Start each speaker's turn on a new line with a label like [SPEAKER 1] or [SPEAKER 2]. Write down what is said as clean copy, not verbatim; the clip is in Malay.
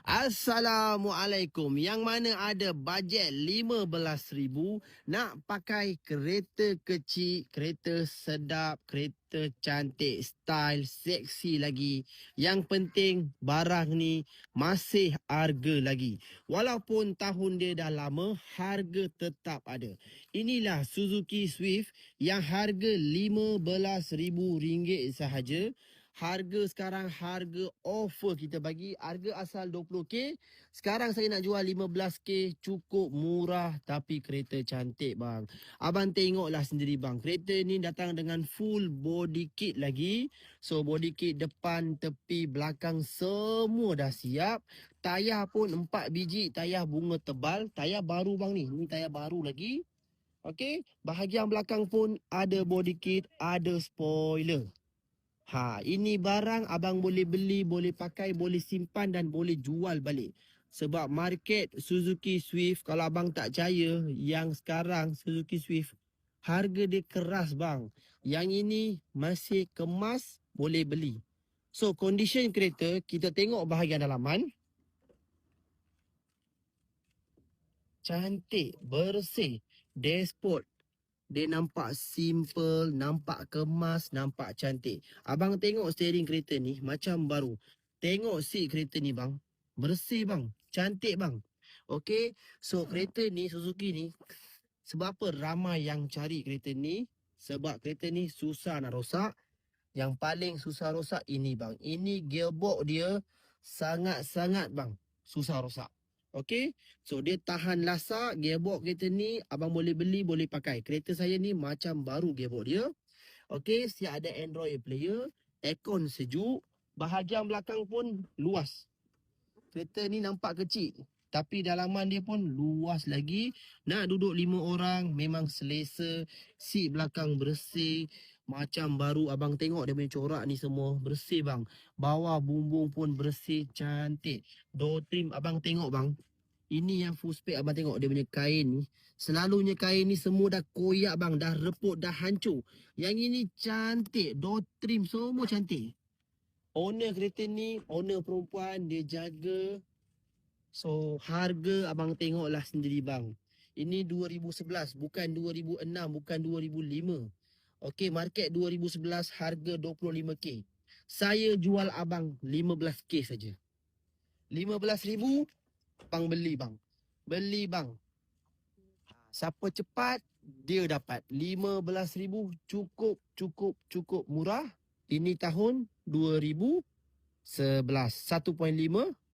[SPEAKER 1] Assalamualaikum. Yang mana ada bajet 15,000 nak pakai kereta kecil, kereta sedap, kereta cantik, style, seksi lagi. Yang penting barang ni masih harga lagi. Walaupun tahun dia dah lama, harga tetap ada. Inilah Suzuki Swift yang harga RM15,000 sahaja. Harga sekarang harga offer kita bagi. Harga asal 20k. Sekarang saya nak jual 15k. Cukup murah tapi kereta cantik bang. Abang tengoklah sendiri bang. Kereta ni datang dengan full body kit lagi. So body kit depan, tepi, belakang semua dah siap. Tayar pun 4 biji. Tayar bunga tebal. Tayar baru bang ni. Ni tayar baru lagi. Okey. Bahagian belakang pun ada body kit. Ada spoiler. Ini barang abang boleh beli, boleh pakai, boleh simpan dan boleh jual balik. Sebab market Suzuki Swift, kalau abang tak percaya, yang sekarang Suzuki Swift, harga dia keras bang. Yang ini masih kemas, boleh beli. So, condition kereta, kita tengok bahagian dalaman. Cantik, bersih, dashboard. Dia nampak simple, nampak kemas, nampak cantik. Abang tengok steering kereta ni macam baru. Tengok seat kereta ni bang. Bersih bang. Cantik bang. Okey. So kereta ni, Suzuki ni, sebab apa ramai yang cari kereta ni? Sebab kereta ni susah nak rosak. Yang paling susah rosak ini bang. Ini gearbox dia sangat-sangat bang susah rosak. Okey. So dia tahan lasak. Gearbox kereta ni abang boleh beli, boleh pakai. Kereta saya ni macam baru gearbox dia. Okey, siap ada Android player, aircon sejuk, bahagian belakang pun luas. Kereta ni nampak kecil, tapi dalaman dia pun luas lagi. Nak duduk 5 orang memang selesa. Seat belakang bersih, macam baru. Abang tengok dia punya corak ni semua bersih bang. Bawah bumbung pun bersih, cantik. Door trim abang tengok bang. Ini yang full spec abang tengok dia punya kain ni. Selalunya kain ni semua dah koyak bang, dah reput, dah hancur. Yang ini cantik, door trim semua cantik. Owner kereta ni, owner perempuan, dia jaga. So harga abang tengoklah sendiri bang. Ini 2011, bukan 2006, bukan 2005. Okey, market 2011, harga 25k. Saya jual abang 15k saja. 15,000 abang beli bang. Beli bang. Siapa cepat dia dapat. 15,000 cukup murah. Ini tahun 2011. 1.5